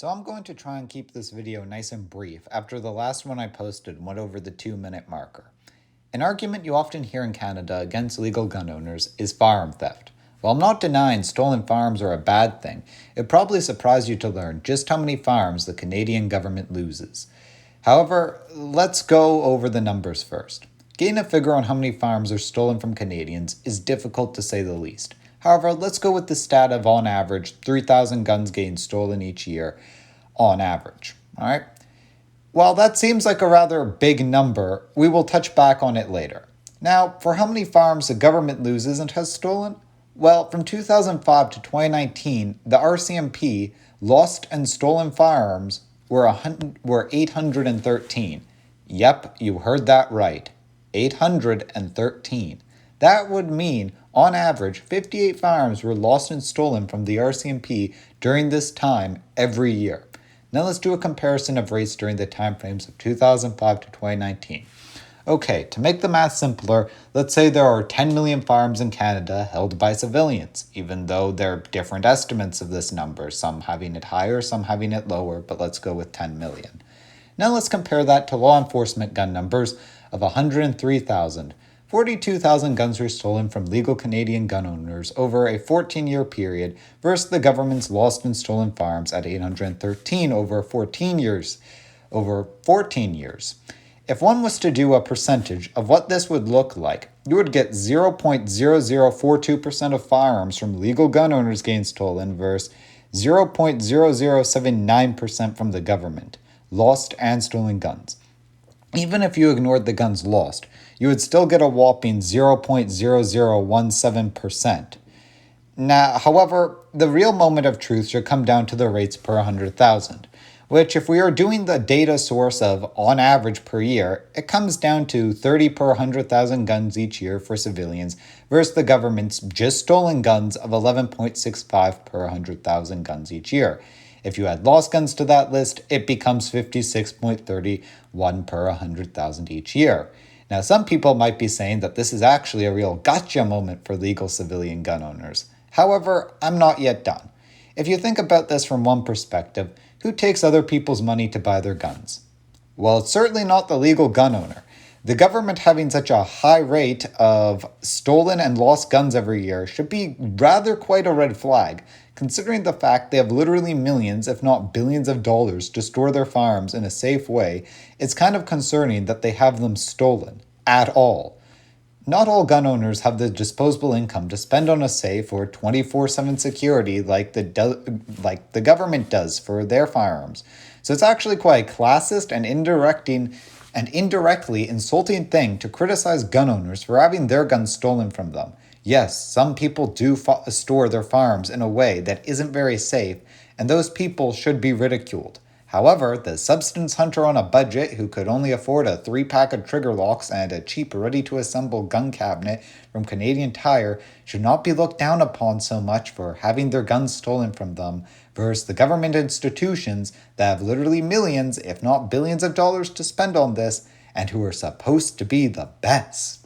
So I'm going to try and keep this video nice and brief after the last one I posted went over the 2-minute marker. An argument you often hear in Canada against legal gun owners is firearm theft. While I'm not denying stolen firearms are a bad thing, it probably surprised you to learn just how many firearms the Canadian government loses. However, let's go over the numbers first. Getting a figure on how many firearms are stolen from Canadians is difficult to say the least. However, let's go with the stat of on average 3,000 guns getting stolen each year on average. All right. While that seems like a rather big number, we will touch back on it later. Now, for how many firearms the government loses and has stolen? Well, from 2005 to 2019, the RCMP lost and stolen firearms were 813. Yep, you heard that right. 813. That would mean, on average, 58 firearms were lost and stolen from the RCMP during this time every year. Now let's do a comparison of rates during the time frames of 2005 to 2019. Okay, to make the math simpler, let's say there are 10 million firearms in Canada held by civilians, even though there are different estimates of this number, some having it higher, some having it lower, but let's go with 10 million. Now let's compare that to law enforcement gun numbers of 103,000. 42,000 guns were stolen from legal Canadian gun owners over a 14-year period versus the government's lost and stolen firearms at 813 over 14 years. If one was to do a percentage of what this would look like, you would get 0.0042% of firearms from legal gun owners getting stolen versus 0.0079% from the government, lost and stolen guns. Even if you ignored the guns lost, you would still get a whopping 0.0017%. Now, however, the real moment of truth should come down to the rates per 100,000, which if we are doing the data source of on average per year, it comes down to 30 per 100,000 guns each year for civilians versus the government's just stolen guns of 11.65 per 100,000 guns each year. If you add lost guns to that list, it becomes 56.31 per 100,000 each year. Now, some people might be saying that this is actually a real gotcha moment for legal civilian gun owners. However, I'm not yet done. If you think about this from one perspective, who takes other people's money to buy their guns? Well, it's certainly not the legal gun owner. The government having such a high rate of stolen and lost guns every year should be rather quite a red flag, considering the fact they have literally millions, if not billions of dollars to store their firearms in a safe way. It's kind of concerning that they have them stolen at all. Not all gun owners have the disposable income to spend on a safe or 24/7 security like the government does for their firearms. So it's actually quite a classist and indirectly insulting thing to criticize gun owners for having their guns stolen from them. Yes, some people do store their firearms in a way that isn't very safe, and those people should be ridiculed. However, the substance hunter on a budget who could only afford a 3-pack of trigger locks and a cheap, ready-to-assemble gun cabinet from Canadian Tire should not be looked down upon so much for having their guns stolen from them versus the government institutions that have literally millions, if not billions of dollars to spend on this and who are supposed to be the best.